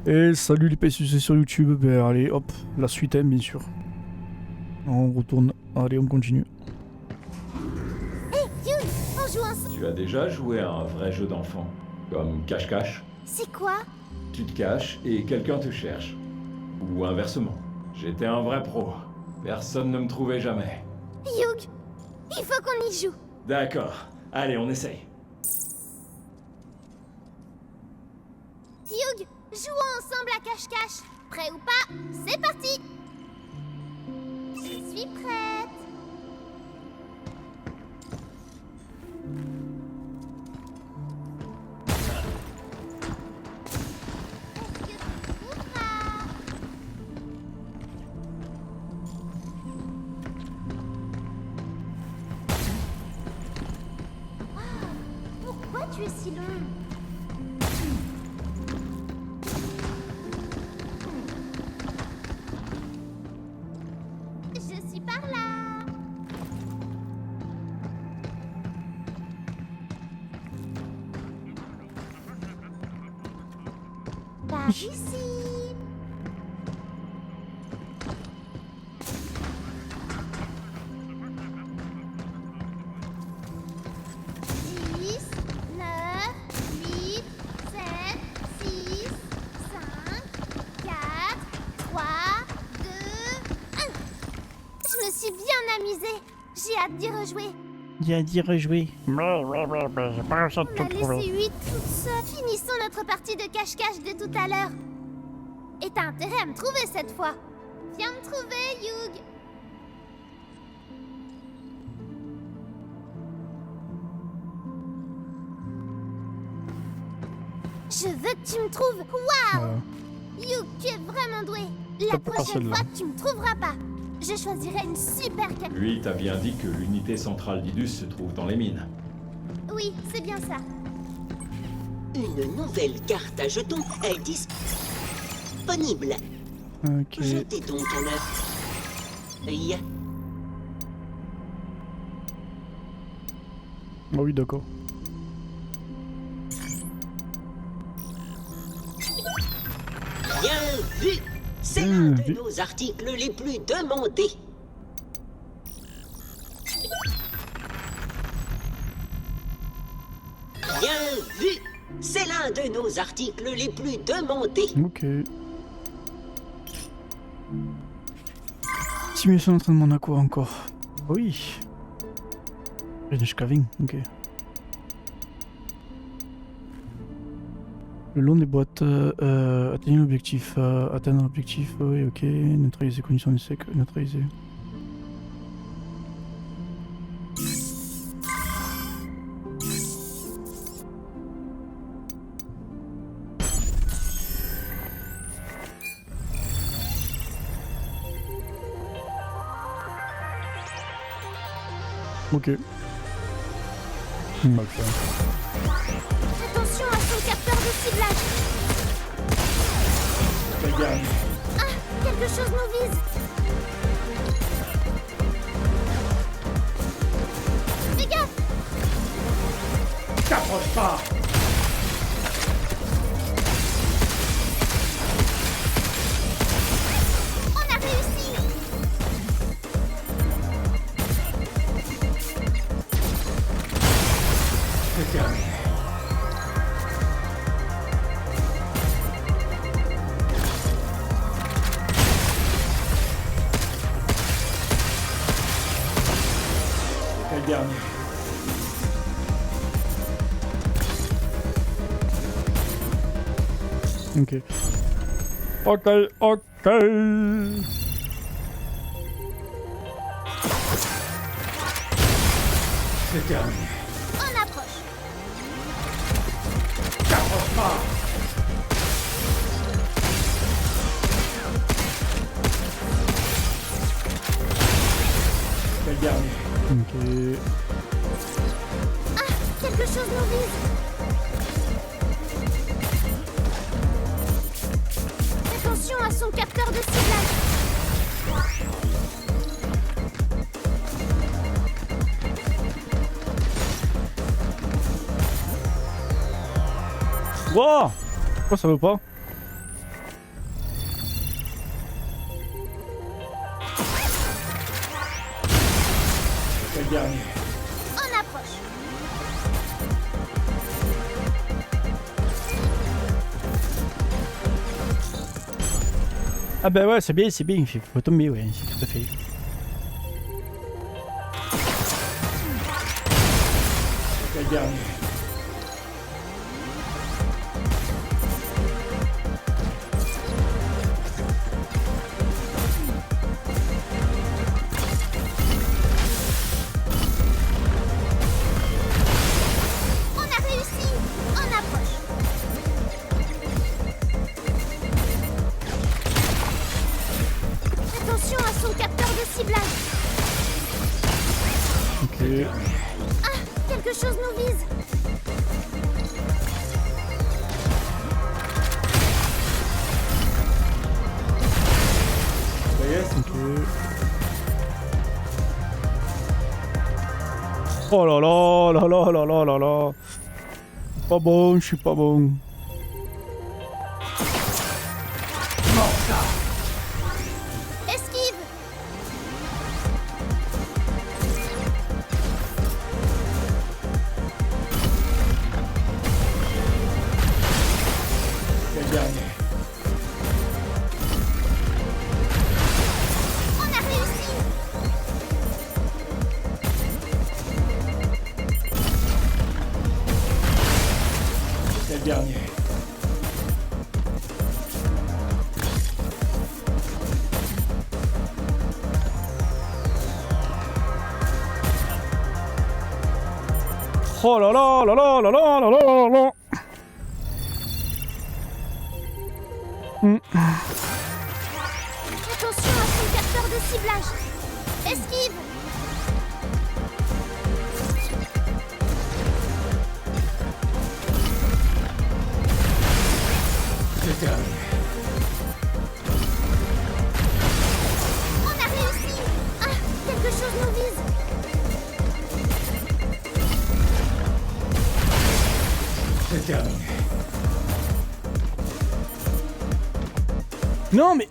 Et salut les PSUC sur YouTube, ben allez hop, la suite bien sûr. On retourne, allez on continue. Hey, Youn, on joue ensemble. Tu as déjà joué à un vrai jeu d'enfant, comme cache-cache. C'est quoi? Tu te caches et quelqu'un te cherche. Ou inversement. J'étais un vrai pro. Personne ne me trouvait jamais. Youg, il faut qu'on y joue. D'accord. Allez, on essaye. Youg, jouons ensemble à cache-cache. Prêt ou pas? C'est parti. Je suis prête. Est-ce que tu trouveras? Ah, pourquoi tu es si long? Je suis par là. Par ici. 10, 9, 8, 7, 6, 5, 4, 3, 2, 1. Je me suis bien amusée. J'ai hâte d'y rejouer. Il a dit rejouer. On a laissé 8 toutes seules. Finissons notre partie de cache-cache de tout à l'heure. Et t'as intérêt à me trouver cette fois. Viens me trouver, Youg. Je veux que tu me trouves. Waouh! Youg, tu es vraiment doué. La Peut-être pas prochaine celle-là. fois, tu me trouveras pas. Je choisirai une super carte. Lui t'a bien dit que l'unité centrale d'Idus se trouve dans les mines. Oui, c'est bien ça. Une nouvelle carte à jetons est disponible. Ok. Jetez donc un œil. Ah oui d'accord. Bien vu! C'est Bien l'un de vu. nos articles les plus demandés. Bien vu! C'est l'un de nos articles les plus demandés. Ok. Simulation d'entraînement à quoi encore? Oui. Finish caving, ok. Le long des boîtes, atteindre l'objectif, oui, ok. Neutraliser conditions de sec, neutraliser. Ok. On va le faire. Attention à son capteur de ciblage. Ah, quelque chose nous vise. Fais gaffe. T'approche pas! On a réussi. C'est terminé. C'est le dernier. Ok. Ok, ok. C'est terminé. On approche. T'approche pas! C'est le dernier. Ok. Ah, quelque chose nous vise. Attention à son capteur de ciblage. Wow! Pourquoi ça veut pas? C'est le dernier. On approche. Ah bah ouais, c'est bien, il faut tomber, ouais, c'est tout à fait. C'est le dernier. On a réussi. On approche. Attention à son capteur de ciblage. Ok. Ah, quelque chose nous vise. Ça y est, Ok. Oh là là là là là là là là. Pas bon, je suis pas bon. Esquive. c'est le dernier. On a réussi. C'est le dernier. Oh là là là là là là là là là. Attention à son capteur de ciblage. Esquive. C'est terminé. On a réussi. Ah, quelque chose nous vise. C'est terminé. Non mais...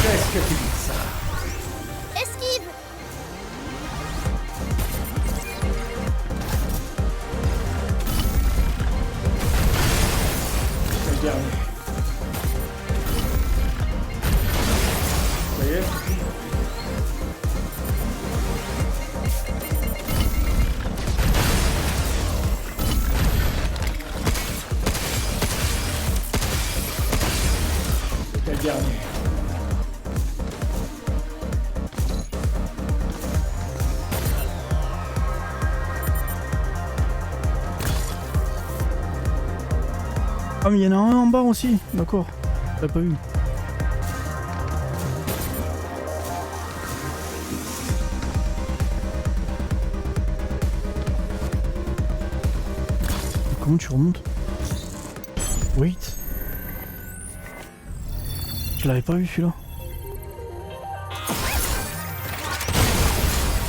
Qu'est-ce que tu dis de ça? Esquive. C'est le dernier. Ça y est? C'est le dernier. Ah mais il y en a un en bas aussi, d'accord. J'avais pas vu. Comment tu remontes? Wait. Je l'avais pas vu celui-là.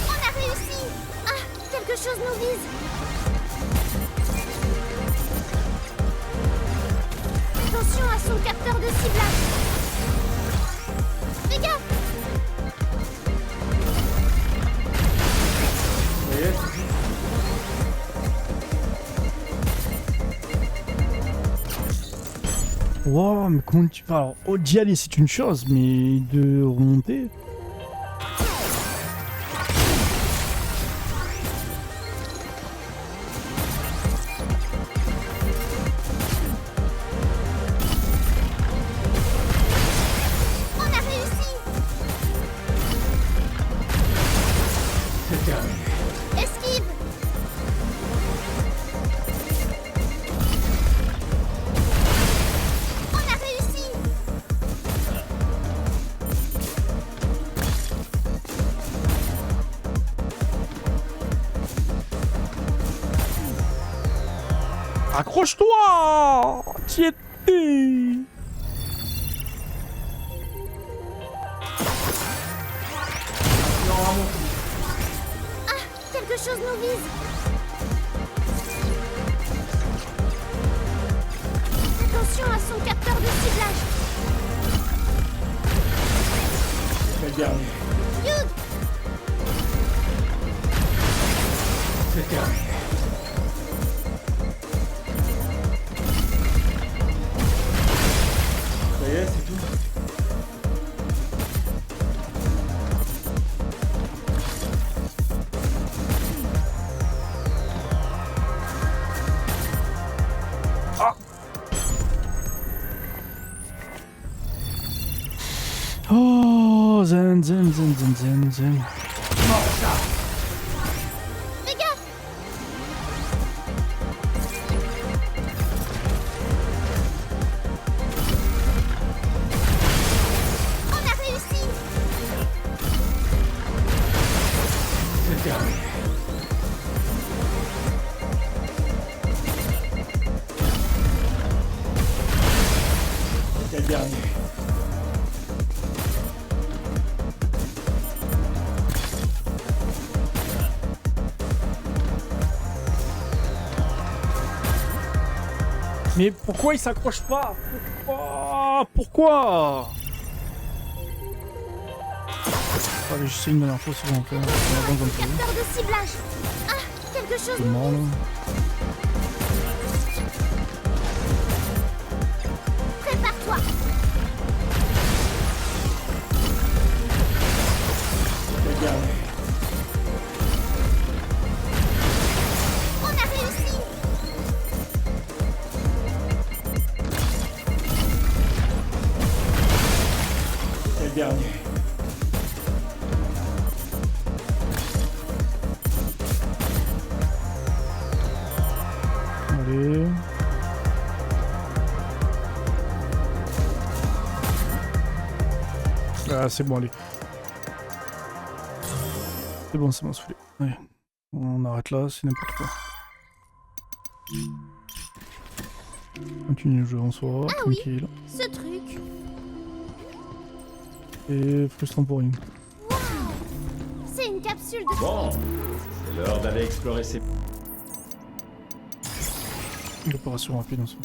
On a réussi. Ah, quelque chose nous vise. Attention à son capteur de ciblage. Fais gaffe. Ça y est? Wow, mais comment tu... Alors, d'y aller c'est une chose, mais de remonter... On a réussi. C'est terminé. Esquive. On a réussi. Accroche-toi! T'y étais! Ah, quelque chose nous vise. Attention à son capteur de ciblage. C'est le dernier. Hugh, C'est terminé. Ça y est, c'est tout. Oh, zen, zen, zen, zen, zen, zen. fais gaffe. On a réussi. C'est terminé. C'est le dernier. Mais pourquoi il s'accroche pas? Pourquoi? Allez, j'essaie une dernière fois, c'est bon, on avance un peu. Capteur de ciblage. Ah, quelque chose. C'est mort là. Prépare-toi. C'est le dernier. On a réussi. C'est le dernier. Allez. Ah, c'est bon, allez. C'est bon, ça m'a saoulé. Allez. On arrête là, c'est n'importe quoi. Continue le jeu en soi, Ah oui. tranquille. Ce truc. Et frustrant pour rien. Waouh. C'est une capsule de... Bon, c'est l'heure d'aller explorer ces... L'opération rapide en soi.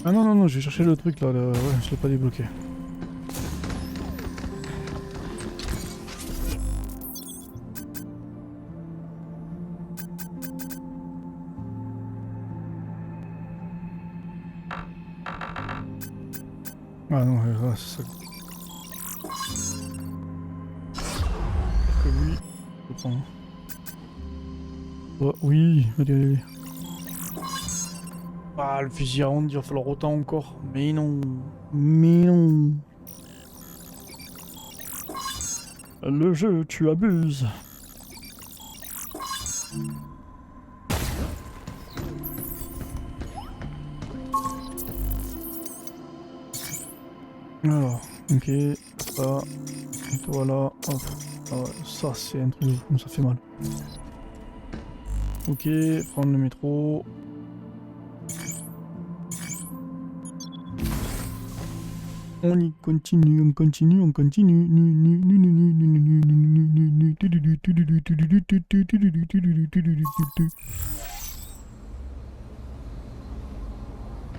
Ah non, non, non, j'ai cherché le truc là, ouais, je l'ai pas débloqué. Ah non, c'est ça. Que lui, je prends. Oh, oui, allez, allez, allez. Ah, le fusil à ronde, il va falloir autant encore. Mais non. Mais non. Le jeu, tu abuses. Alors, ok, ça, voilà, hop. Ah ouais, ça c'est un truc de fou, ça fait mal. Ok, prendre le métro. On y continue, on continue, on continue.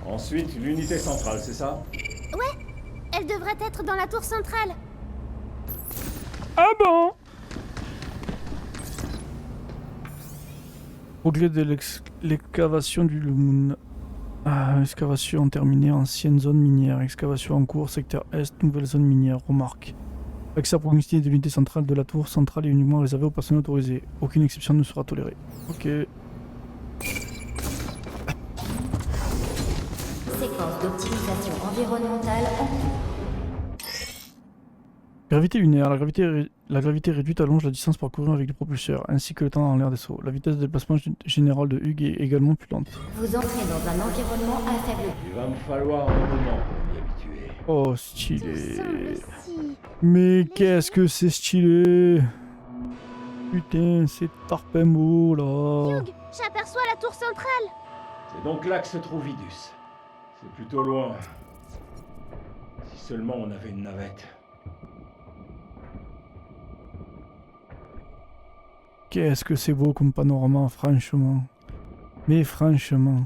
Ensuite, l'unité centrale, c'est ça? Elle devrait être dans la tour centrale. Ah bon? Progrès de l'excavation du Moon. Ah, excavation terminée, ancienne zone minière. Excavation en cours, secteur Est, nouvelle zone minière. Remarque. L'accès à proximité de l'unité centrale de la tour centrale est uniquement réservé aux personnes autorisées. Aucune exception ne sera tolérée. Ok. Séquence d'optimisation environnementale en cours. Gravité lunaire. La gravité réduite allonge la distance parcourue avec le propulseur, ainsi que le temps dans l'air des sauts. La vitesse de déplacement général de Hugh est également plus lente. Vous entrez dans un environnement à faible... Il va me falloir un moment pour m'y habituer. Oh, Tout stylé. semble si... Mais qu'est-ce que c'est stylé. Putain, c'est Tarpembo là. Hugh, j'aperçois la tour centrale. C'est donc là que se trouve Idus. C'est plutôt loin. Si seulement on avait une navette. Qu'est-ce que c'est beau comme panorama, franchement. Mais franchement.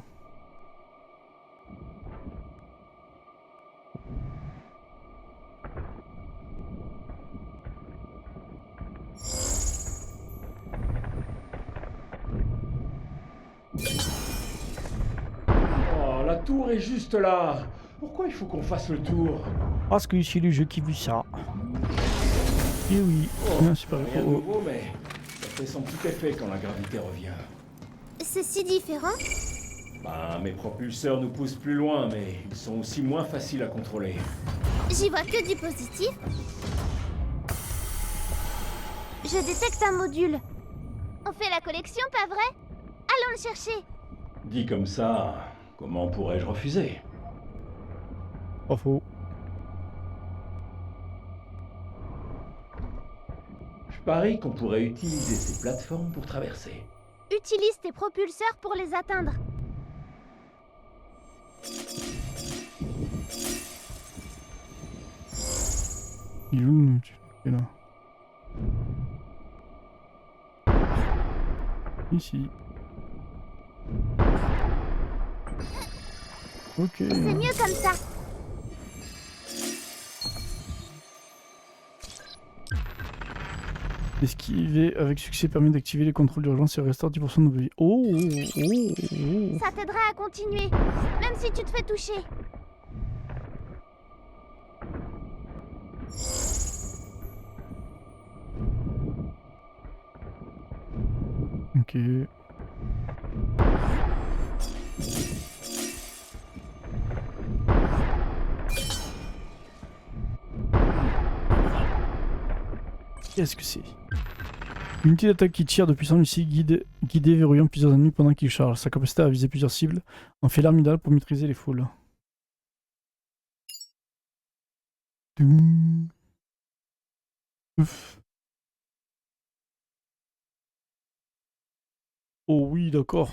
tour est juste là. Pourquoi il faut qu'on fasse le tour? Parce que c'est le jeu qui veut ça. Et oui. Ah, c'est pas Rien de oh. nouveau, mais ça fait son petit effet quand la gravité revient. C'est si différent. Ben, mes propulseurs nous poussent plus loin, mais ils sont aussi moins faciles à contrôler. J'y vois que du positif. Je détecte un module. On fait la collection, pas vrai? Allons le chercher. Dit comme ça, comment pourrais-je refuser? Pas faux. Je parie qu'on pourrait utiliser ces plateformes pour traverser. Utilise tes propulseurs pour les atteindre. Il est où tu es là? Ici. Ok. C'est mieux comme ça. Esquiver avec succès permet d'activer les contrôles d'urgence et restaure 10% de vie. Oh, oh, oh. Ça t'aidera à continuer, même si tu te fais toucher. Ok. Qu'est-ce que c'est? Unité d'attaque qui tire de puissants missiles guidés verrouillant plusieurs ennemis pendant qu'ils chargent. Sa capacité à viser plusieurs cibles en fait l'arme idéale pour maîtriser les foules. Ouf. Oh oui, d'accord.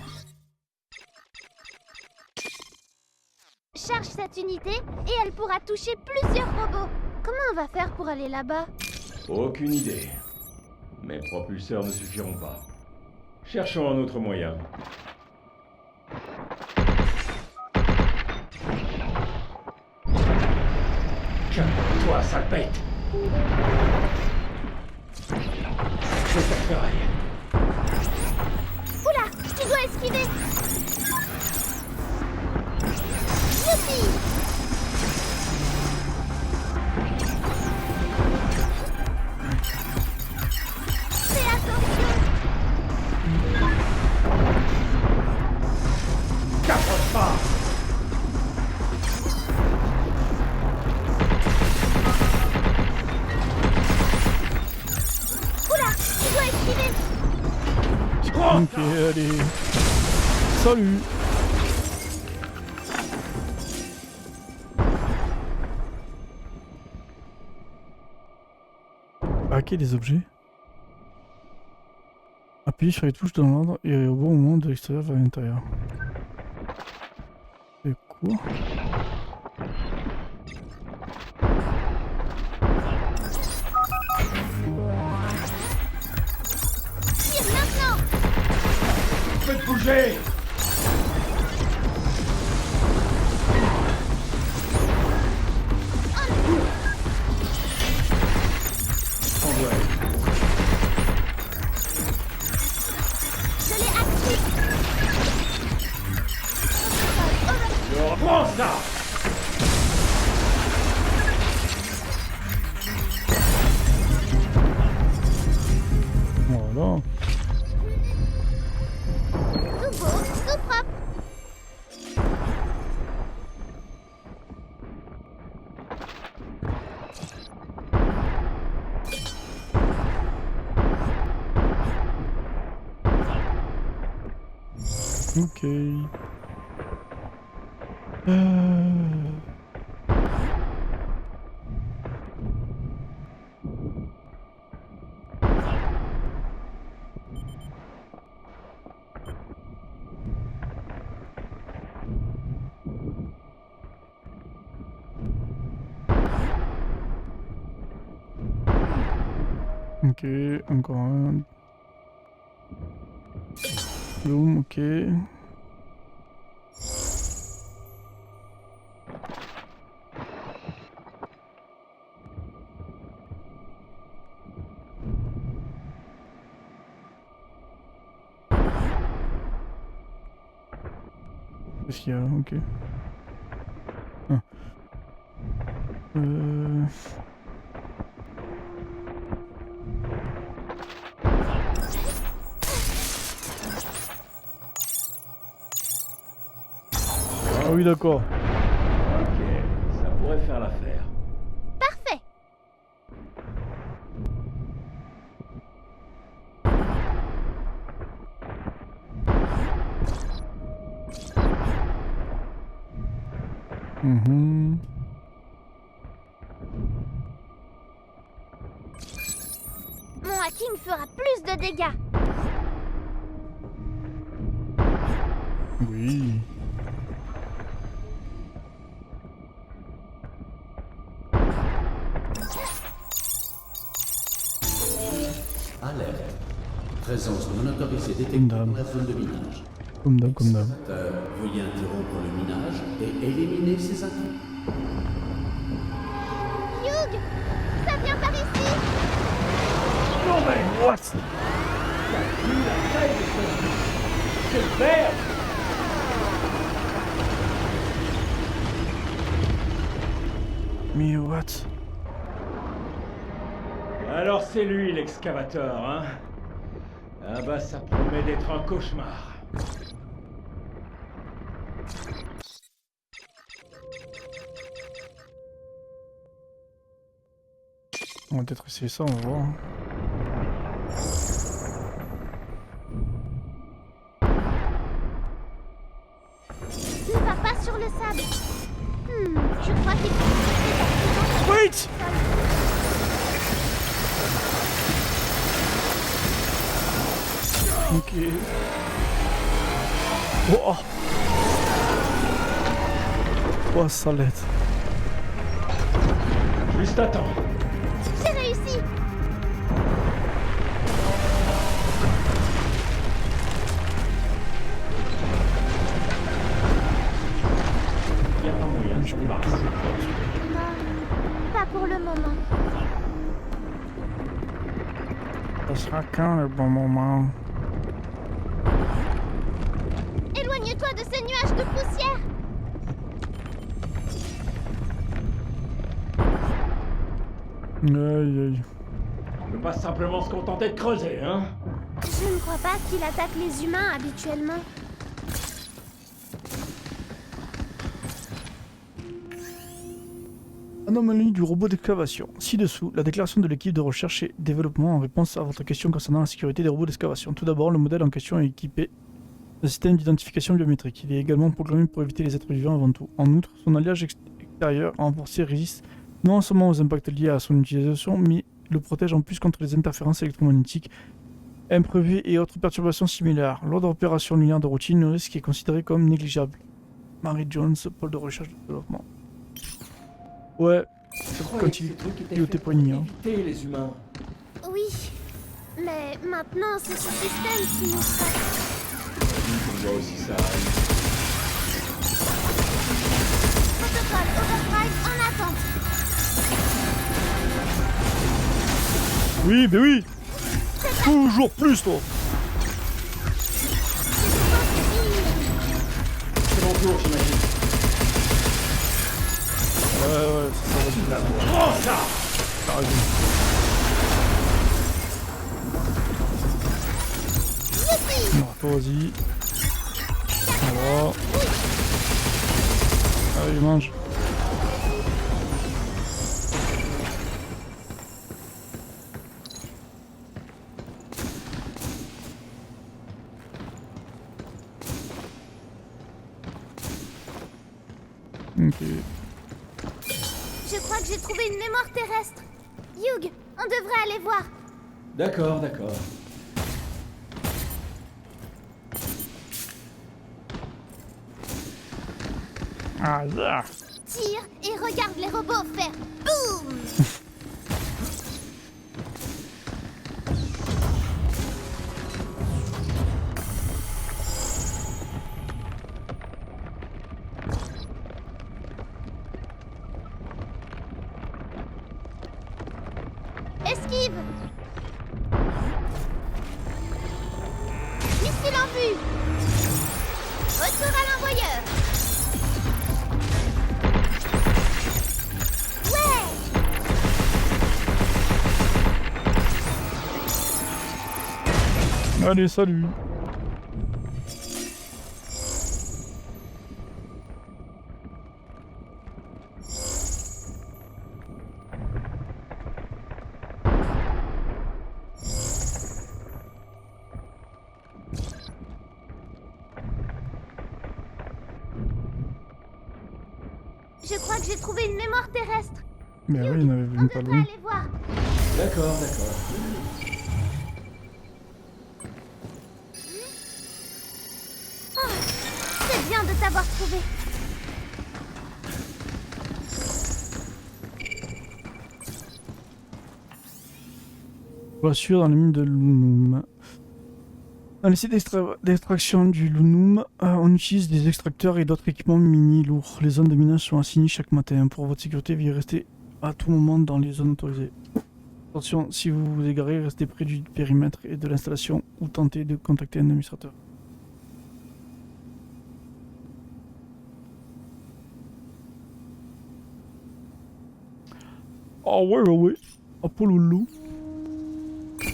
Charge cette unité et elle pourra toucher plusieurs robots. Comment on va faire pour aller là-bas? Aucune idée. Mes propulseurs ne suffiront pas. Cherchons un autre moyen. Calme-toi, sale bête! C'est ta ferraille. Oula, tu dois esquiver. Youpi! Fais attention! T'approche pas! Oula, tu dois esquiver. Ok, allez. Salut. Hacker des objets. Appuyez sur les touches dans l'ordre et au bon moment de l'extérieur vers l'intérieur. C'est quoi? Tire maintenant! Faites bouger! Je l'ai activé. Prends ça! Voilà. Tout beau, tout propre. Ok. Ok, encore un. Boom, ok. Qu'est-ce qu'il y a là? Ok. Euh... Ah oui, d'accord. Ok, ça pourrait faire l'affaire. Parfait. Mhm. Mon hacking fera plus de dégâts. Oui. Alerte. Présence non autorisée détectée dans la zone de minage. Comme d'hab, comme d'hab. Veuillez interrompre le minage et éliminer ces intrus. Hugh, ça vient par ici. Non mais what? T'as vu la taille de ce... C'est vert! Mais what? Alors c'est lui l'excavateur, hein? Ah bah ça promet d'être un cauchemar. On va peut-être essayer ça, on va voir. Ne va pas sur le sable. Je crois qu'il faut... Wait! Ok. Oh! Oh, salette. Juste attends. J'ai réussi. Y a pas moyen de se débarrasser. Non, pas pour le moment. Ça sera quand le bon moment? Éloigne-toi de ces nuages de poussière. Aïe aïe. On peut pas simplement se contenter de creuser, hein? Je ne crois pas qu'il attaque les humains habituellement. Anomalie du robot d'excavation. Ci-dessous, la déclaration de l'équipe de recherche et développement en réponse à votre question concernant la sécurité des robots d'excavation. Tout d'abord, le modèle en question est équipé d'un système d'identification biométrique. Il est également programmé pour éviter les êtres vivants avant tout. En outre, son alliage extérieur renforcé résiste non seulement aux impacts liés à son utilisation, mais le protège en plus contre les interférences électromagnétiques imprévues et autres perturbations similaires. Lors d'opérations lunaires de routine, le risque est considéré comme négligeable. Mary Jones, pôle de recherche et de développement. Ouais, quand il pilotait pas une IA. Éviter les humains. Oui, mais maintenant c'est ce système qui nous frappe. On voit aussi ça arrive. Protocole Overdrive en attente. Oui, mais oui. Toujours plus, toi. C'est mon tour, j'imagine. Ouais, ça va. Prends ça! T'as raison. Non, toi, vas-y. Voilà. Allez, mange. Ok. Je crois que j'ai trouvé une mémoire terrestre. Hugh, on devrait aller voir. D'accord, d'accord. Ah, là. Tire et regarde les robots faire boum. Esquive. Missile en vue. Retour à l'envoyeur. Ouais. Allez, salut. Je crois que j'ai trouvé une mémoire terrestre. Mais oui, il y en avait On une pas devrait loin. aller voir. D'accord, d'accord. C'est bien de t'avoir trouvé. Voiture dans les mines de Lunum. Dans les sites d'extraction du Lunum, on utilise des extracteurs et d'autres équipements mini lourds. Les zones de minage sont assignées chaque matin. Pour votre sécurité, veuillez rester à tout moment dans les zones autorisées. Attention, si vous vous égarez, restez près du périmètre et de l'installation ou tentez de contacter un administrateur. Ah ouais. Apollo.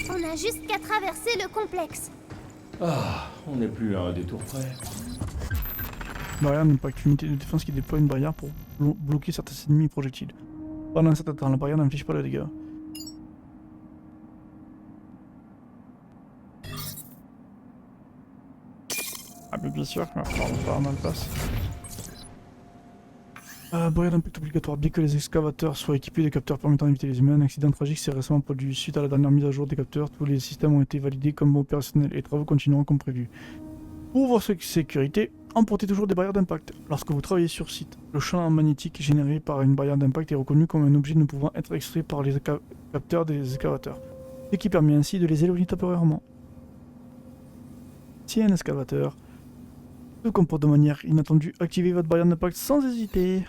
On a juste qu'à traverser le complexe. Ah, on n'est plus à un détour près. Barrière d'impact, unité de défense qui déploie une barrière pour bloquer certains ennemis et projectiles. Pendant un certain temps, la barrière n'inflige pas de dégâts. Ah mais bien sûr, il va falloir mal passe. Barrière d'impact obligatoire. Bien que les excavateurs soient équipés de capteurs permettant d'éviter les humains, un accident tragique s'est récemment produit. Suite à la dernière mise à jour des capteurs, tous les systèmes ont été validés comme opérationnels et les travaux continueront comme prévu. Pour votre sécurité, emportez toujours des barrières d'impact. Lorsque vous travaillez sur site, le champ magnétique généré par une barrière d'impact est reconnu comme un objet ne pouvant être extrait par les capteurs des excavateurs, ce qui permet ainsi de les éloigner temporairement. Si un excavateur se comporte de manière inattendue, activez votre barrière d'impact sans hésiter.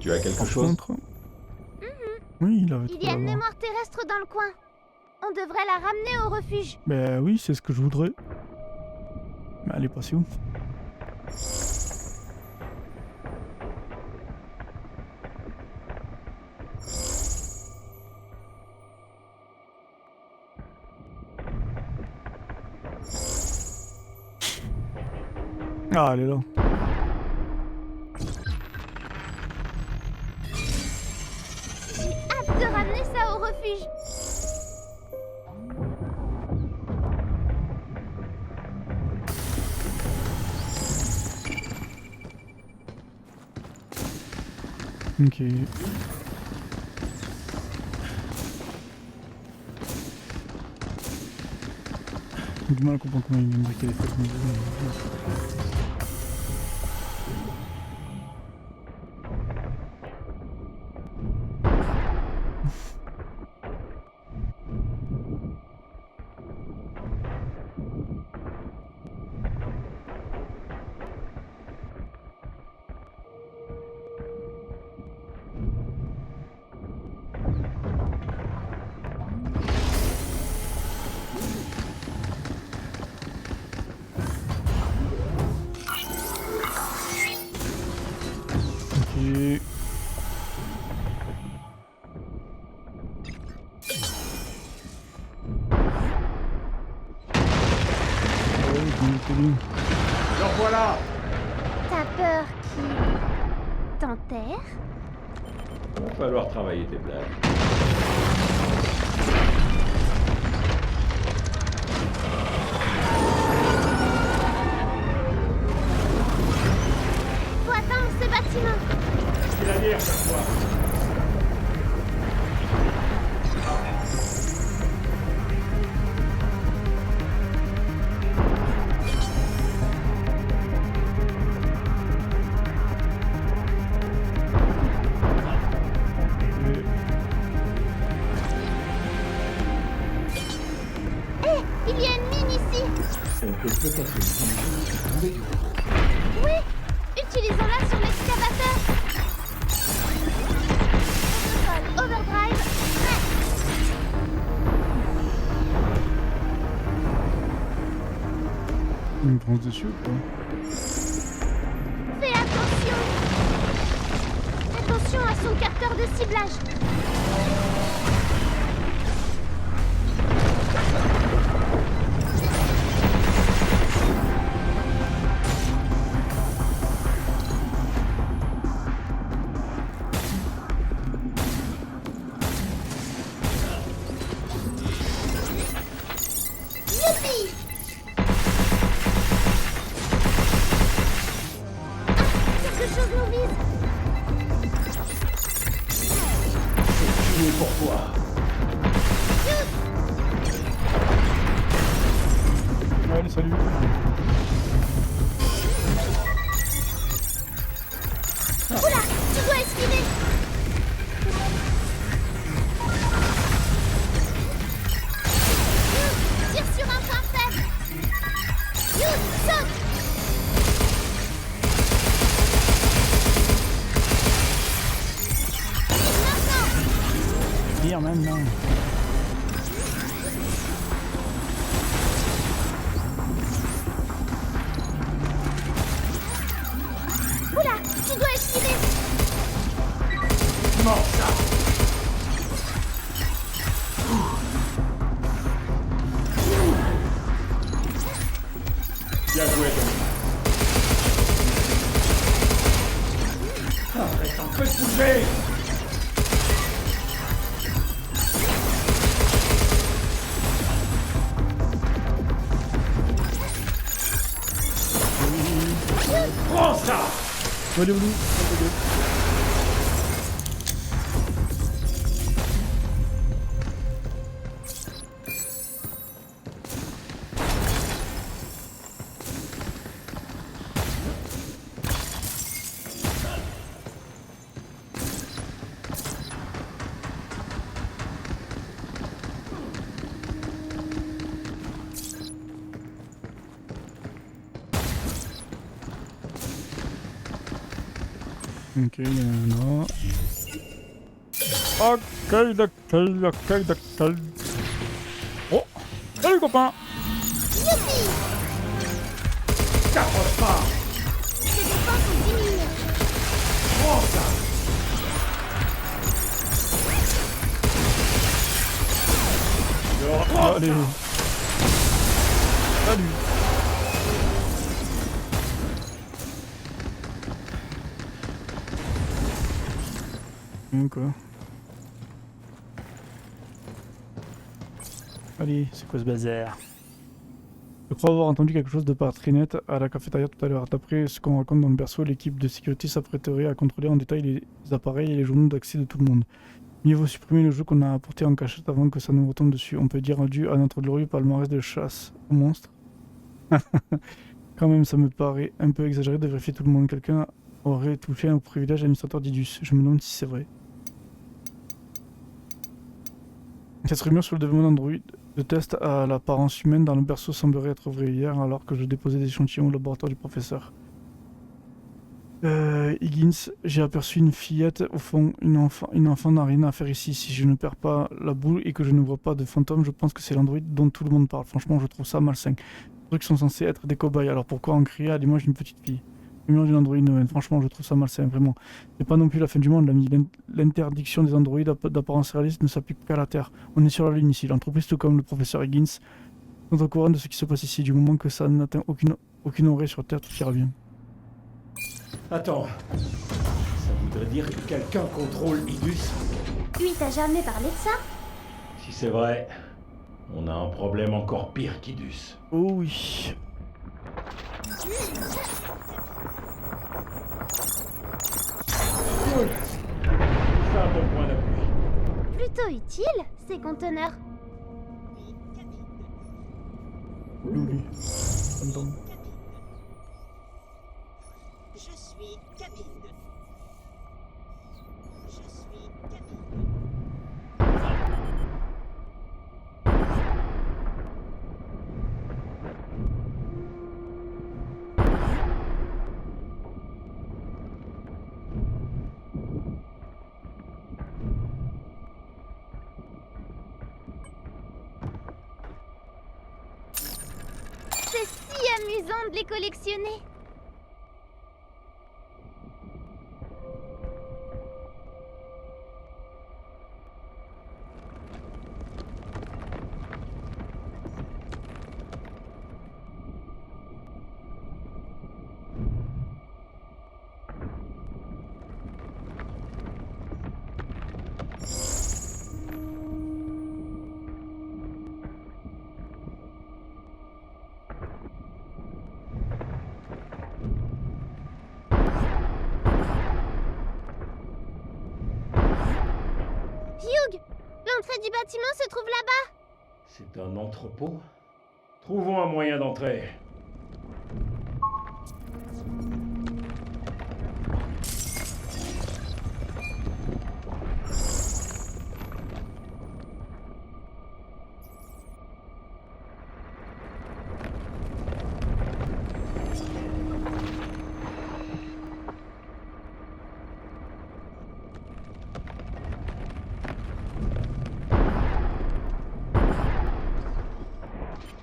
Tu as quelque Par chose? contre... Oui, il avait Il trouvé y a une avant. mémoire terrestre dans le coin. On devrait la ramener au refuge. Ben oui, c'est ce que je voudrais. Mais elle est passée où? Ah, elle est là. J'ai hâte de ramener ça au refuge. Ok. J'ai du mal à comprendre comment il vient de briquer les fêtes. Ok. Ouais, je me Alors voilà. T'as peur qu'il t'enterre? Va falloir travailler tes blagues. Faut atteindre ce bâtiment. C'est la guerre cette fois. Il y a une mine ici. On peut peut-être trouver du Oui, utilisons-la sur l'excavateur. Protocole Overdrive, prêt. Il me fonce dessus ou quoi? secteur de ciblage. Youpi! Quelque chose nous vise. Tué pour toi. Allez, salut. Oula, tu dois esquiver. Tire sur un point faible. Youp, saute. Maintenant. Tire maintenant. Oula, tu dois esquiver. Mort ça. Bien joué, Tommy. Arrête un peu de bouger. Prends ça. Allez, Blue. Ok, non. Ok, d'accord. Oh, salut copain. Youpi. T'approches pas. Tes défenses sont diminuées. Prends ça. Prends Allez. ça. Salut. Quoi. Allez, c'est quoi ce bazar? Je crois avoir entendu quelque chose de pas très net à la cafétéria tout à l'heure. D'après ce qu'on raconte dans le berceau, l'équipe de sécurité s'apprêterait à contrôler en détail les appareils et les journaux d'accès de tout le monde. Mieux vaut supprimer le jeu qu'on a apporté en cachette avant que ça nous retombe dessus. On peut dire adieu à notre glorieux palmarès de chasse aux monstres. Quand même, ça me paraît un peu exagéré de vérifier tout le monde. Quelqu'un aurait touché au privilège administrateur d'Idus. Je me demande si c'est vrai. Cette rumeur sur le développement d'Android de test à l'apparence humaine dans le berceau semblerait être vraie hier alors que je déposais des échantillons au laboratoire du professeur. Higgins, j'ai aperçu une fillette au fond. Une enfant n'a rien à faire ici. Si je ne perds pas la boule et que je ne vois pas de fantôme, je pense que c'est l'Android dont tout le monde parle. Franchement, je trouve ça malsain. Les trucs sont censés être des cobayes, alors pourquoi en crier à l'image d'une petite fille? L'image d'une Android nouvelle, franchement, je trouve ça malsain, vraiment. C'est pas non plus la fin du monde, l'ami. L'interdiction des androïdes d'apparence réaliste ne s'applique qu'à la Terre. On est sur la Lune ici. L'entreprise, tout comme le professeur Higgins, sont au courant de ce qui se passe ici. Du moment que ça n'atteint aucune oreille sur Terre, tout ira bien. Attends. Ça voudrait dire que quelqu'un contrôle Idus? Lui, t'as jamais parlé de ça? Si c'est vrai, on a un problème encore pire qu'Idus. Oh oui. Cool. C'est un bon point d'appui. Plutôt utile, ces conteneurs. Louli. Pardon. Je suis cabine. Je suis cabine. C'est si amusant de les collectionner. bâtiment se trouve là-bas. C'est un entrepôt? Trouvons un moyen d'entrer.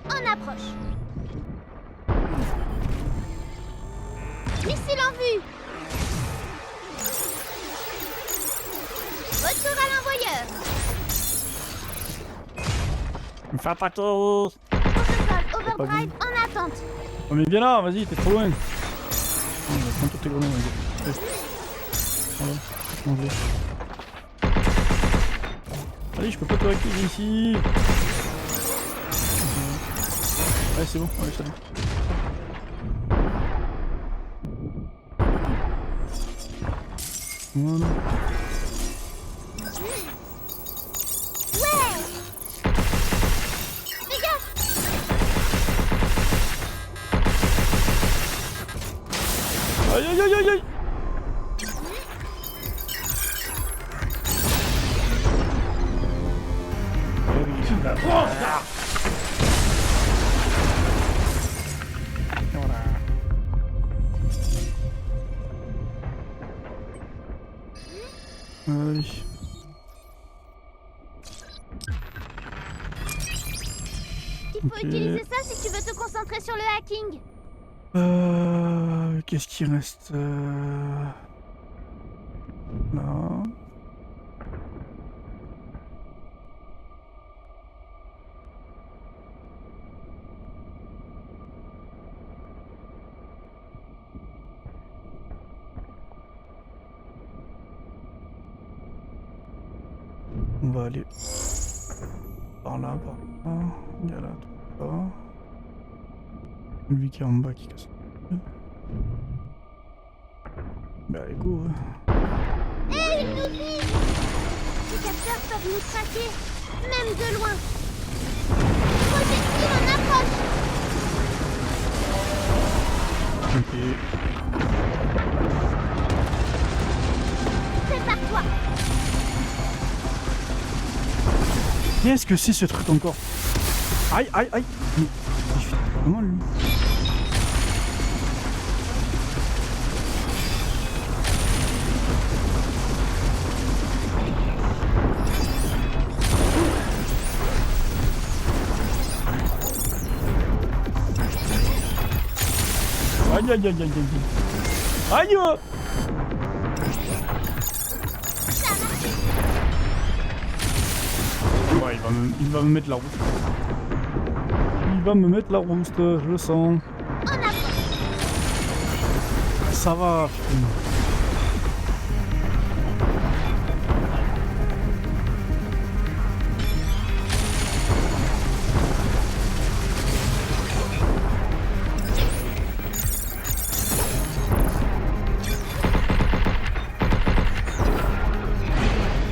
On approche. Missile en vue. Retour à l'envoyeur. Fais pas tout. Protocole Overdrive en attente. Oh mais viens là, vas-y, t'es trop loin. Oh, prends toutes tes grenades, vas-y. Voilà, je m'en vais. Allez, je peux pas te récupérer ici. Allez, c'est bon, allez, salut. Voilà. Ouais. Dégage. Aïe aïe aïe aïe aïe. Tu vas prendre ça! Voilà. Allez. Il faut Ok. utiliser ça si tu veux te concentrer sur le hacking. Qu'est-ce qui reste là. On va aller par là, par là. Il y a là, tout là. Lui qui est en bas qui casse. Bah, go. Hé, il nous vise. Les capteurs peuvent nous traquer, même de loin. Projectile en approche. Ok. Prépare-toi. Qu'est-ce que c'est ce truc encore? Aïe, aïe, aïe. Mais il fait comment lui? Aïe, aïe, aïe, aïe, aïe. Aïe. Ouais, il va me mettre la rouste. Il va me mettre la rouste, je le sens. En approche. Ça va, putain.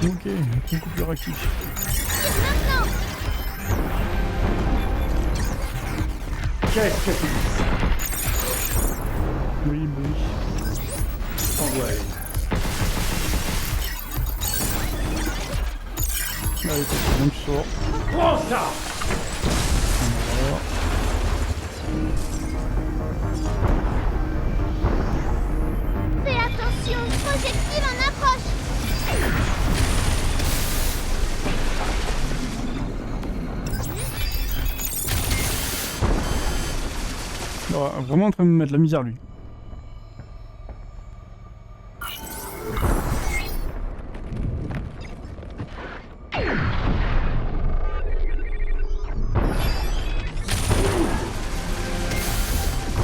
Ok, beaucoup plus réactif. Maintenant. Qu'est-ce que tu dis? Oui, bah oui. Envoie une. Allez, c'est bon, tu sors. Prends ça! Voilà. Fais attention, projectile en approche. Ouais, vraiment en train de me mettre la misère lui.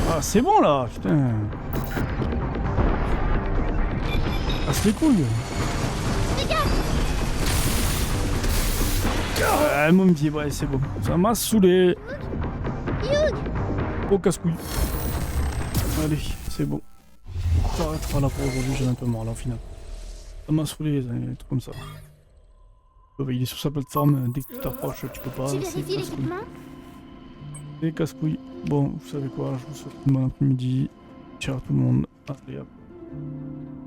Ah c'est bon là, putain. Casse les couilles. Ouais, mon petit, ouais c'est bon. Ça m'a saoulé. Hugh, Oh casse-couille. Allez, c'est bon. Ça arrêtera là pour aujourd'hui, j'en ai un peu marre là au final. Ça m'a saoulé, des trucs comme ça. Il est sur sa plateforme, dès que tu t'approches, tu peux pas. Tu c'est vérifies casse-couille. l'équipement? C'est casse-couille. Bon, vous savez quoi, je vous souhaite une bonne après-midi. Ciao à tout le monde. Allez, hop.